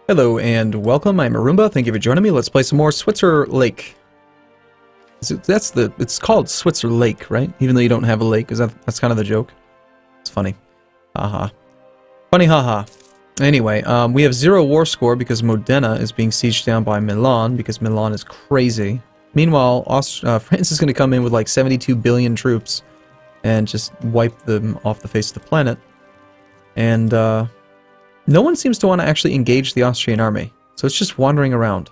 Hello and welcome, I'm Arumba, thank you for joining me. Let's play some more Switzerlake. It's called Switzerlake, right? Even though you don't have a lake, because that's kind of the joke. It's funny. Haha. Funny haha. Anyway, we have 0 war score because Modena is being sieged down by Milan, because Milan is crazy. Meanwhile, France is going to come in with like 72 billion troops and just wipe them off the face of the planet. And, no one seems to want to actually engage the Austrian army, so it's just wandering around.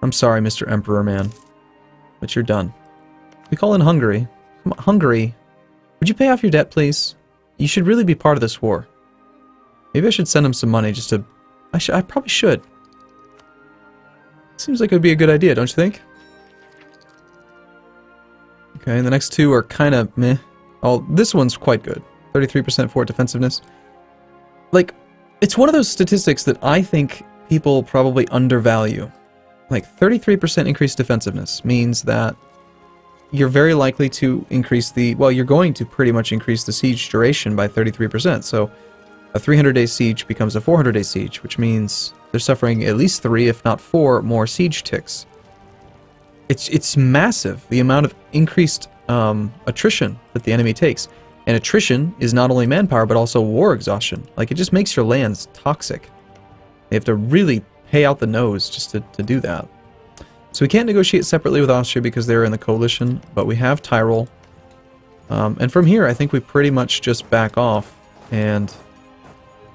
I'm sorry, Mr. Emperor Man, but you're done. We call in Hungary. Come on, Hungary, would you pay off your debt, please? You should really be part of this war. Maybe I should send him some money just to... I probably should. Seems like it would be a good idea, don't you think? Okay, the next two are kind of meh. Oh, this one's quite good. 33% for defensiveness. Like, it's one of those statistics that I think people probably undervalue. Like, 33% increased defensiveness means that you're very likely to increase the... Well, you're going to pretty much increase the siege duration by 33%. So, a 300-day siege becomes a 400-day siege, which means they're suffering at least 3, if not 4, more siege ticks. It's massive, the amount of increased attrition that the enemy takes. And attrition is not only manpower, but also war exhaustion. Like, it just makes your lands toxic. They have to really pay out the nose just to do that. So we can't negotiate separately with Austria because they're in the coalition, but we have Tyrol. And from here, I think we pretty much just back off and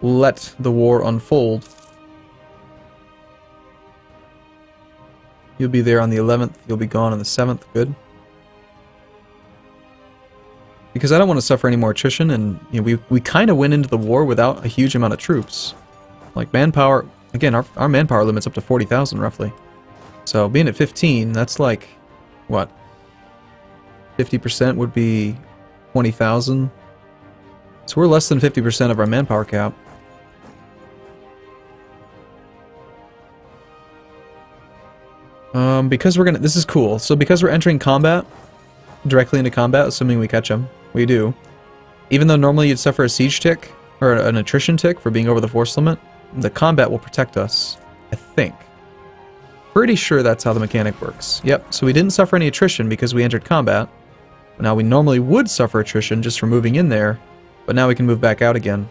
let the war unfold. You'll be there on the 11th, you'll be gone on the 7th, good. Because I don't want to suffer any more attrition, and you know, we kind of went into the war without a huge amount of troops. Like manpower, again, our manpower limit's up to 40,000 roughly. So being at 15, that's like, what? 50% would be 20,000. So we're less than 50% of our manpower cap. Because we're gonna, this is cool. So because we're entering combat, directly into combat, assuming we catch them. We do. Even though normally you'd suffer a siege tick, or an attrition tick for being over the force limit, the combat will protect us, I think. Pretty sure that's how the mechanic works. Yep, so we didn't suffer any attrition because we entered combat. Now we normally would suffer attrition just from moving in there, but now we can move back out again.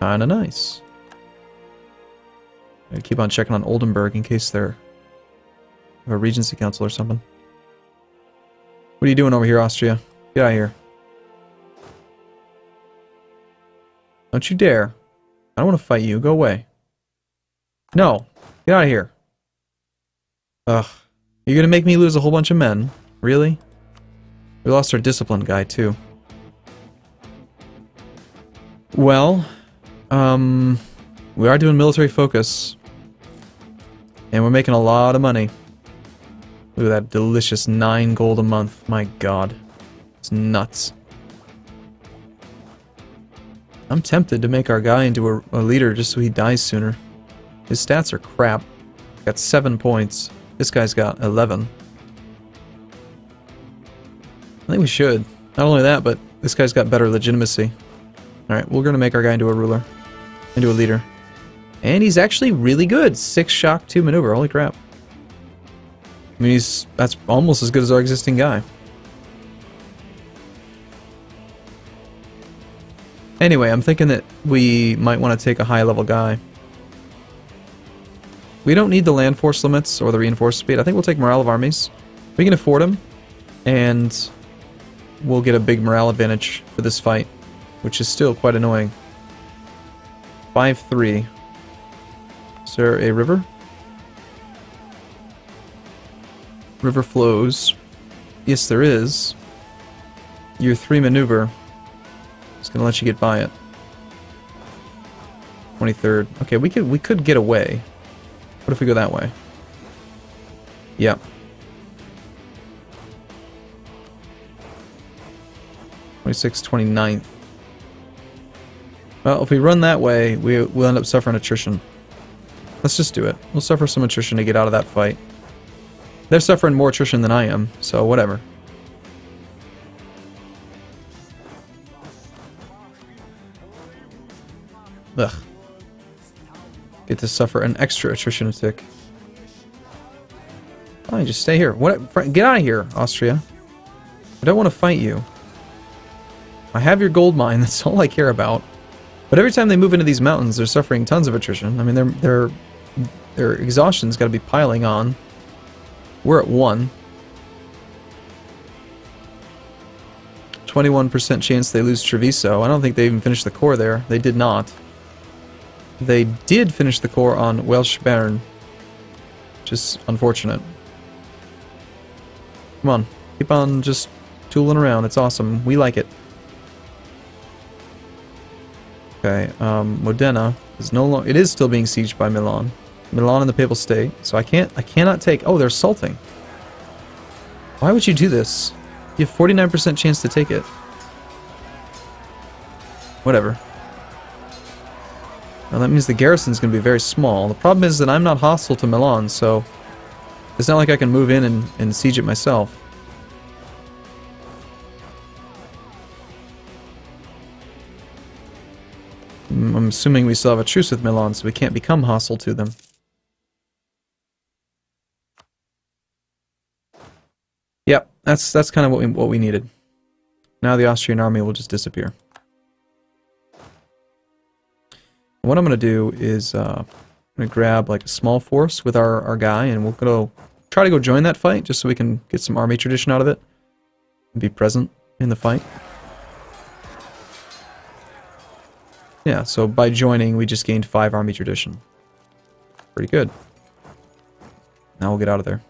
Kinda nice. I keep on checking on Oldenburg in case they're a Regency Council or something. What are you doing over here, Austria? Get out of here. Don't you dare. I don't want to fight you. Go away. No. Get out of here. Ugh. You're going to make me lose a whole bunch of men? Really? We lost our discipline guy, too. Well, we are doing military focus. And we're making a lot of money. Look at that delicious 9 gold a month. My god. It's nuts. I'm tempted to make our guy into a leader just so he dies sooner. His stats are crap. Got 7 points. This guy's got 11. I think we should. Not only that, but this guy's got better legitimacy. Alright, we're gonna make our guy into a ruler. Into a leader. And he's actually really good. 6 shock, 2 maneuver. Holy crap. I mean, that's almost as good as our existing guy. Anyway, I'm thinking that we might want to take a high-level guy. We don't need the land force limits or the reinforced speed. I think we'll take morale of armies. We can afford them, and we'll get a big morale advantage for this fight, which is still quite annoying. 5-3. Is there a river? River flows. Yes, there is. Your 3 maneuver. It's gonna let you get by it. 23rd. Okay, we could get away. What if we go that way? Yep. 26th, 29th. Well, if we run that way, we'll end up suffering attrition. Let's just do it. We'll suffer some attrition to get out of that fight. They're suffering more attrition than I am, so whatever. Ugh. get to suffer an extra attrition tick. Fine, just stay here. What? Get out of here, Austria. I don't want to fight you. I have your gold mine. That's all I care about. But every time they move into these mountains, they're suffering tons of attrition. I mean, their exhaustion's got to be piling on. We're at 1. 21% chance they lose Treviso. I don't think they even finished the core there. They did not. They did finish the core on Welsh Bern, which is unfortunate. Come on, keep on just tooling around. It's awesome. We like it. Okay, Modena is no longer. It is still being sieged by Milan. Milan and the Papal State. So I cannot take. Oh, they're assaulting. Why would you do this? You have 49% chance to take it. Whatever. Well, that means the garrison's going to be very small. The problem is that I'm not hostile to Milan, so it's not like I can move in and siege it myself. I'm assuming we still have a truce with Milan, so we can't become hostile to them. Yep, that's kind of what we needed. Now the Austrian army will just disappear. What I'm going to do is I'm going to grab like a small force with our guy, and we'll try to go join that fight just so we can get some army tradition out of it and be present in the fight. Yeah, so by joining, we just gained 5 army tradition. Pretty good. Now we'll get out of there.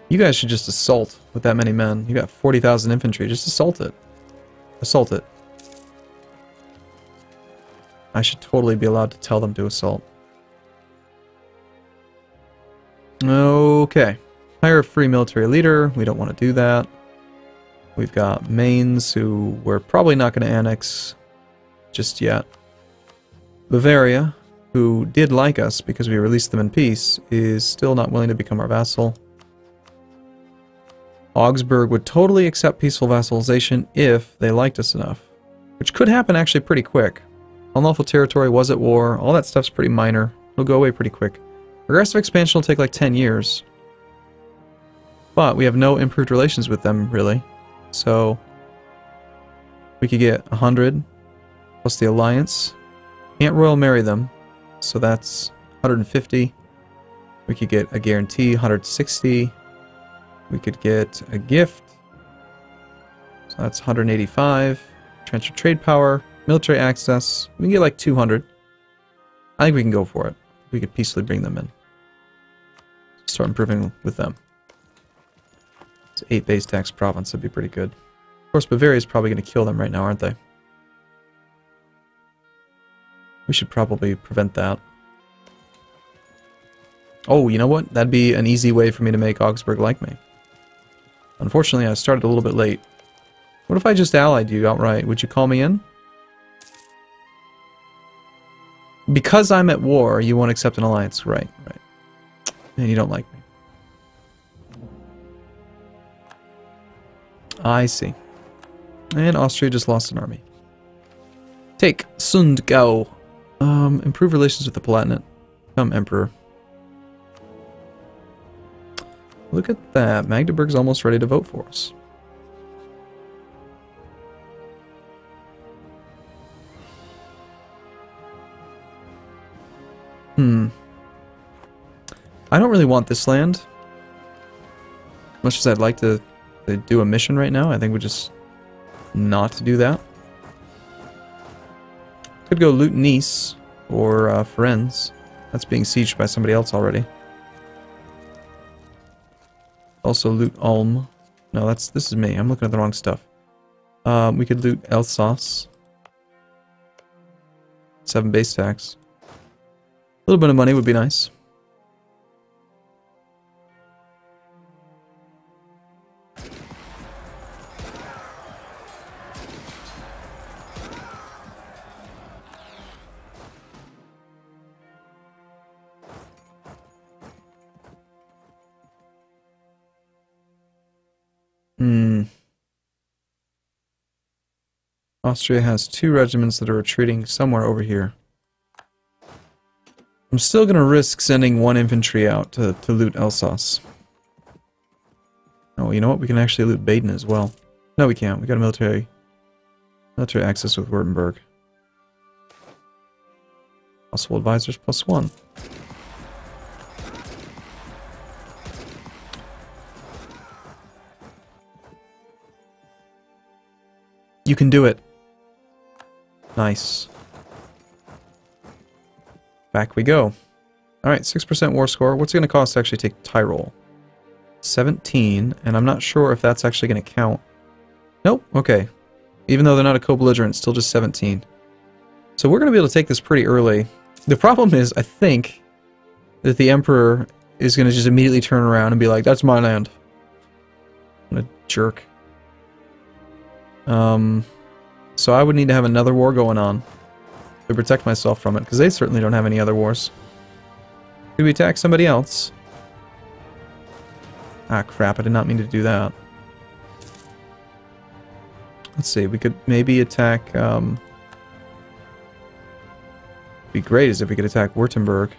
You guys should just assault with that many men. You got 40,000 infantry. Just assault it. Assault it. I should totally be allowed to tell them to assault. Okay. Hire a free military leader. We don't want to do that. We've got Mainz, who we're probably not going to annex just yet. Bavaria, who did like us because we released them in peace, is still not willing to become our vassal. Augsburg would totally accept peaceful vassalization if they liked us enough, which could happen actually pretty quick. Unlawful territory was at war, all that stuff's pretty minor. It'll go away pretty quick. Progressive expansion will take like 10 years. But we have no improved relations with them, really. So we could get 100 plus the alliance. Can't royal marry them, so that's 150. We could get a guarantee, 160. We could get a gift, so that's 185. Transfer trade power, military access. We can get like 200. I think we can go for it. We could peacefully bring them in. Start improving with them. It's 8 base tax province. That'd be pretty good. Of course, Bavaria is probably going to kill them right now, aren't they? We should probably prevent that. Oh, you know what? That'd be an easy way for me to make Augsburg like me. Unfortunately, I started a little bit late. What if I just allied you outright? Would you call me in? Because I'm at war, you won't accept an alliance. Right, right. And you don't like me. I see. And Austria just lost an army. Take Sundgau. Improve relations with the Palatinate. Become emperor. Look at that. Magdeburg's almost ready to vote for us. I don't really want this land. Much as I'd like to do a mission right now, I think we just not do that. Could go loot Nice or Firenze. That's being sieged by somebody else already. Also loot Ulm. No, this is me. I'm looking at the wrong stuff. We could loot Alsace. 7 base tax. A little bit of money would be nice. Austria has 2 regiments that are retreating somewhere over here. I'm still going to risk sending one infantry out to loot Alsace. Oh, you know what? We can actually loot Baden as well. No, we can't. We got a military access with Württemberg. Possible advisors +1. You can do it. Nice. Back we go. Alright, 6% war score. What's it going to cost to actually take Tyrol? 17, and I'm not sure if that's actually going to count. Nope, okay. Even though they're not a co-belligerent, it's still just 17. So we're going to be able to take this pretty early. The problem is, I think, that the Emperor is going to just immediately turn around and be like, that's my land. What a jerk. So I would need to have another war going on to protect myself from it, because they certainly don't have any other wars. Could we attack somebody else? Ah, crap, I did not mean to do that. Let's see, we could maybe attack, be great is if we could attack Württemberg.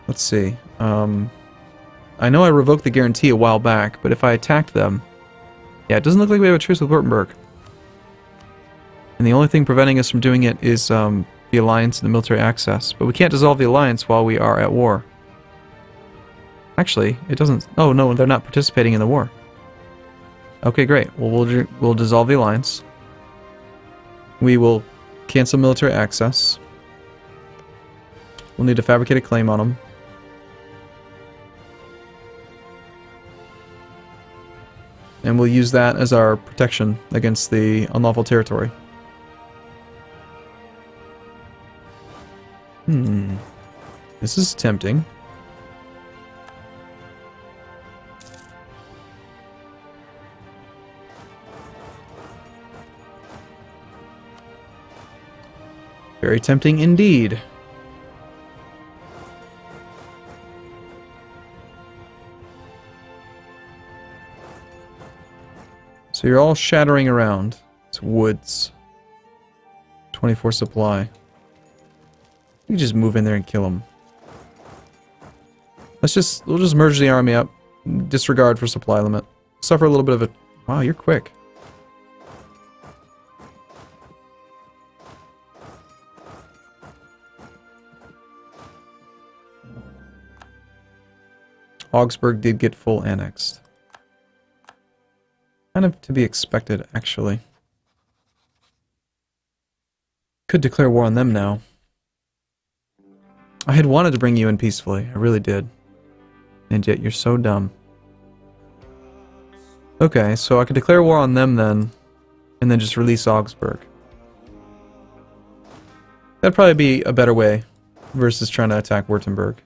Let's see, I know I revoked the guarantee a while back, but if I attacked them... Yeah, it doesn't look like we have a truce with Württemberg. And the only thing preventing us from doing it is the alliance and the military access. But we can't dissolve the alliance while we are at war. Actually, it doesn't... Oh, no, they're not participating in the war. Okay, great. Well, we'll dissolve the alliance. We will cancel military access. We'll need to fabricate a claim on them. And we'll use that as our protection against the unlawful territory. This is tempting. Very tempting indeed. So you're all shattering around. It's woods. 24 supply. You just move in there and kill them. We'll just merge the army up. Disregard for supply limit. Suffer a little bit of a... Wow, you're quick. Augsburg did get full annexed. Kind of to be expected, actually. Could declare war on them now. I had wanted to bring you in peacefully. I really did. And yet you're so dumb. Okay, so I could declare war on them then, and then just release Augsburg. That'd probably be a better way versus trying to attack Württemberg.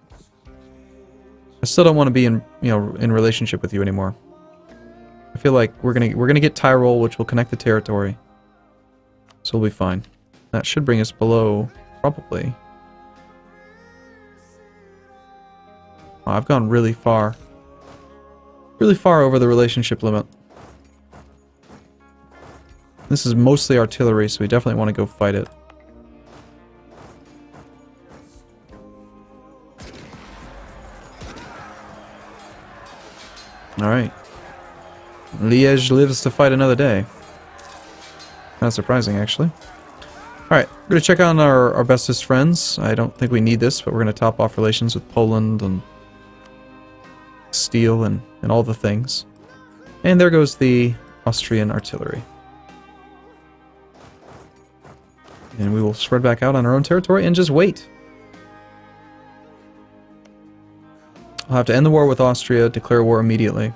I still don't want to be in, in relationship with you anymore. I feel like we're gonna get Tyrol, which will connect the territory. So we'll be fine. That should bring us below, probably. Oh, I've gone really far. Really far over the relationship limit. This is mostly artillery, so we definitely want to go fight it. Alright. Liège lives to fight another day. Kind of surprising, actually. Alright, we're going to check on our bestest friends. I don't think we need this, but we're going to top off relations with Poland and steel and all the things. And there goes the Austrian artillery. And we will spread back out on our own territory and just wait. I'll have to end the war with Austria, declare war immediately.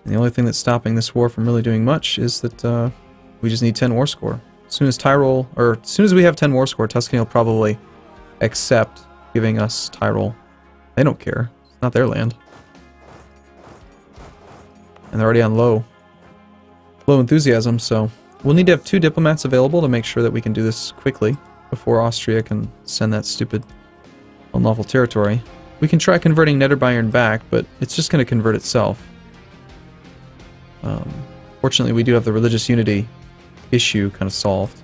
And the only thing that's stopping this war from really doing much is that we just need 10 war score. As soon as Tyrol, or as soon as we have 10 war score, Tuscany will probably accept giving us Tyrol. They don't care. It's not their land. And they're already on low enthusiasm, so we'll need to have 2 diplomats available to make sure that we can do this quickly before Austria can send that stupid unlawful territory. We can try converting Niederbayern back, but it's just going to convert itself. Fortunately, we do have the religious unity issue kind of solved.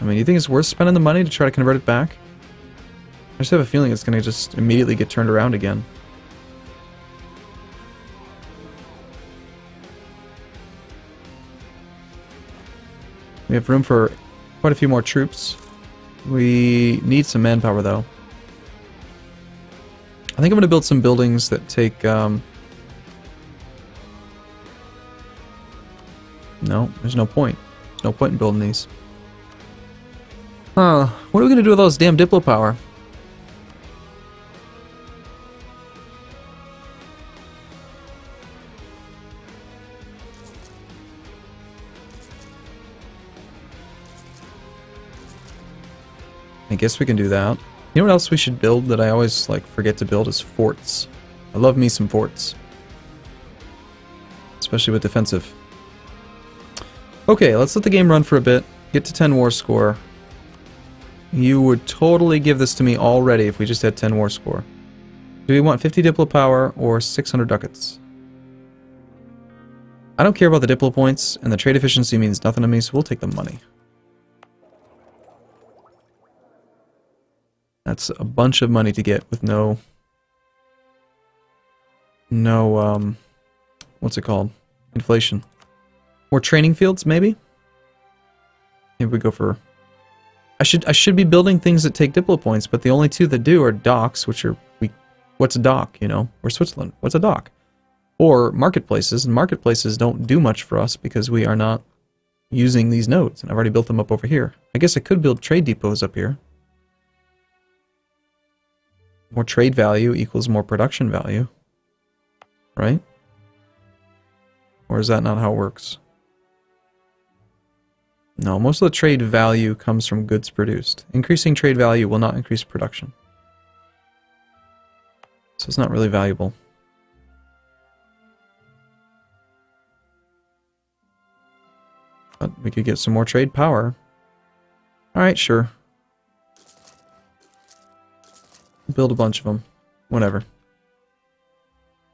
mean, do you think it's worth spending the money to try to convert it back? I just have a feeling it's going to just immediately get turned around again. We have room for quite a few more troops. We need some manpower, though. I think I'm going to build some buildings that take... No, there's no point. There's no point in building these. Huh. What are we going to do with all this damn Diplo power? I guess we can do that. You know what else we should build that I always like forget to build is forts. I love me some forts. Especially with defensive. Okay, let's let the game run for a bit. Get to 10 war score. You would totally give this to me already if we just had 10 war score. Do we want 50 Diplo power or 600 ducats? I don't care about the Diplo points, and the trade efficiency means nothing to me, so we'll take the money. That's a bunch of money to get with no, what's it called? Inflation. More training fields, maybe? Maybe we go for... I should be building things that take Diplo points, but the only two that do are docks, which are... What's a dock, you know? We're Switzerland. What's a dock? Or marketplaces, and marketplaces don't do much for us because we are not using these nodes, and I've already built them up over here. I guess I could build trade depots up here. More trade value equals more production value. Right? Or is that not how it works? No, most of the trade value comes from goods produced. Increasing trade value will not increase production. So it's not really valuable. But we could get some more trade power. Alright, sure. Build a bunch of them. Whatever.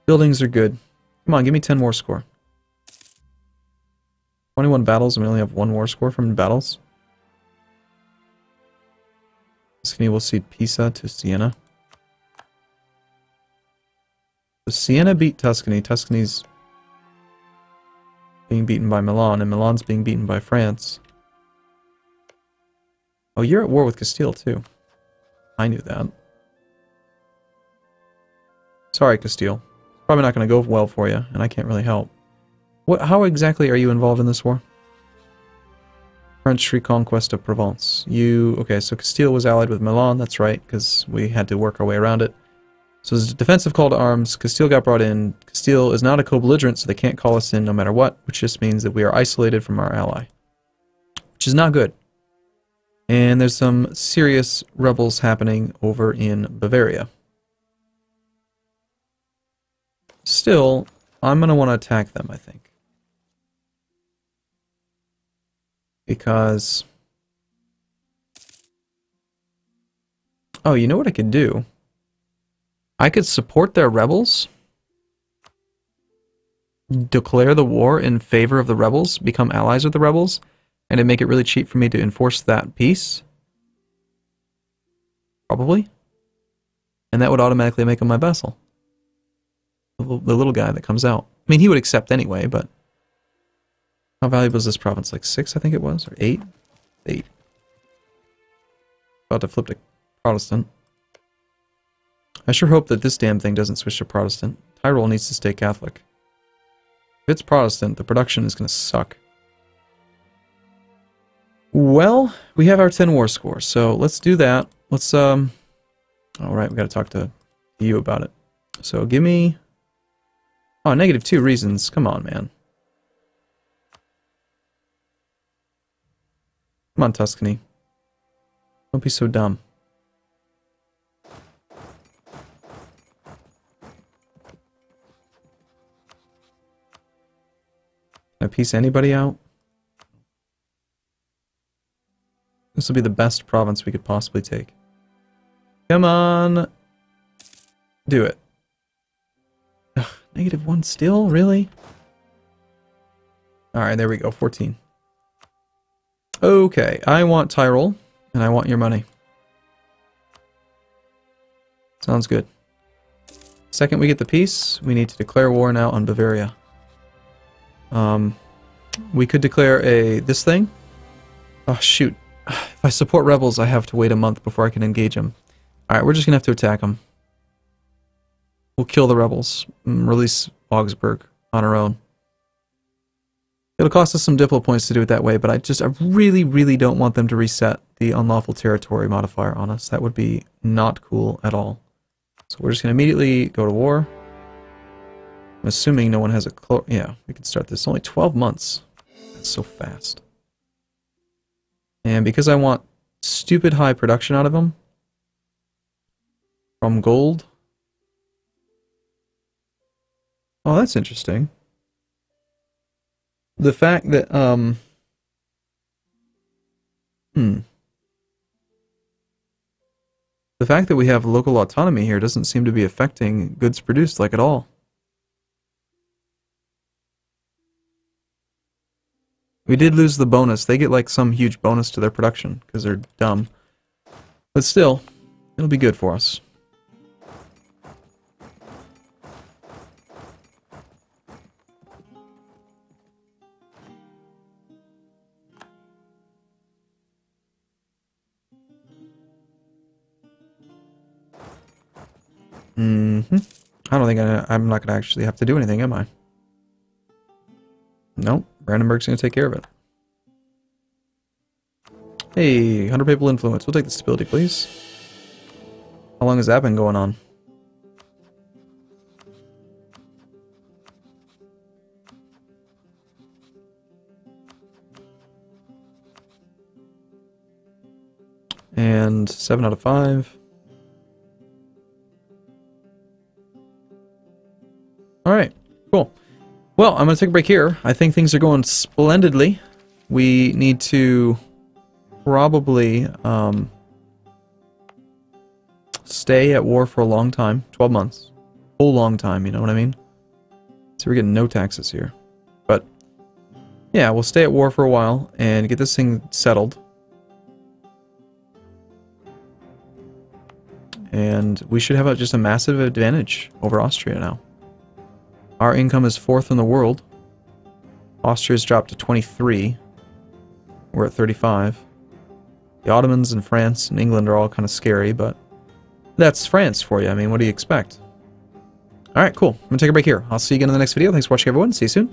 Buildings are good. Come on, give me 10 war score. 21 battles, and we only have 1 war score from battles. Tuscany will cede Pisa to Siena. So Siena beat Tuscany. Tuscany's being beaten by Milan, and Milan's being beaten by France. Oh, you're at war with Castile, too. I knew that. Sorry, Castile. Probably not going to go well for you, and I can't really help. How exactly are you involved in this war? French reconquest of Provence. Okay, so Castile was allied with Milan, that's right, because we had to work our way around it. So as a defensive call to arms, Castile got brought in. Castile is not a co-belligerent, so they can't call us in no matter what, which just means that we are isolated from our ally. Which is not good. And there's some serious rebels happening over in Bavaria. Still, I'm going to want to attack them, I think. Because... Oh, you know what I could do? I could support their rebels, declare the war in favor of the rebels, become allies with the rebels, and it'd make it really cheap for me to enforce that peace. Probably. And that would automatically make him my vassal. The little guy that comes out. I mean, he would accept anyway, but... How valuable is this province? Like 6, I think it was? Or 8? 8. About to flip to Protestant. I sure hope that this damn thing doesn't switch to Protestant. Tyrol needs to stay Catholic. If it's Protestant, the production is going to suck. Well, we have our 10 war score, so let's do that. Let's, Alright, we gotta talk to you about it. So, give me... Oh, -2 reasons. Come on, man. Come on, Tuscany. Don't be so dumb. Can I piece anybody out? This will be the best province we could possibly take. Come on! Do it. Ugh, -1 still? Really? Alright, there we go. 14. Okay, I want Tyrol, and I want your money. Sounds good. Second we get the peace, we need to declare war now on Bavaria. We could declare this thing. Oh, shoot. If I support rebels, I have to wait a month before I can engage them. Alright, we're just gonna have to attack them. We'll kill the rebels. Release Augsburg on our own. It'll cost us some diplo points to do it that way, but I really, really don't want them to reset the unlawful territory modifier on us. That would be not cool at all. So we're just going to immediately go to war. I'm assuming no one has a... Yeah, we can start this. Only 12 months. That's so fast. And because I want stupid high production out of them from gold... Oh, that's interesting. The fact that, the fact that we have local autonomy here doesn't seem to be affecting goods produced, like, at all. We did lose the bonus. They get, like, some huge bonus to their production, because they're dumb. But still, it'll be good for us. I don't think I'm not going to actually have to do anything, am I? Nope. Brandenburg's going to take care of it. Hey, 100 papal influence. We'll take the stability, please. How long has that been going on? And 7 out of 5. Alright, cool. Well, I'm going to take a break here. I think things are going splendidly. We need to probably stay at war for a long time. 12 months. Whole long time, you know what I mean? So we're getting no taxes here. But, yeah, we'll stay at war for a while and get this thing settled. And we should have just a massive advantage over Austria now. Our income is 4th in the world. Austria's dropped to 23. We're at 35. The Ottomans and France and England are all kind of scary, but that's France for you. I mean, what do you expect? Alright, cool. I'm going to take a break here. I'll see you again in the next video. Thanks for watching, everyone. See you soon.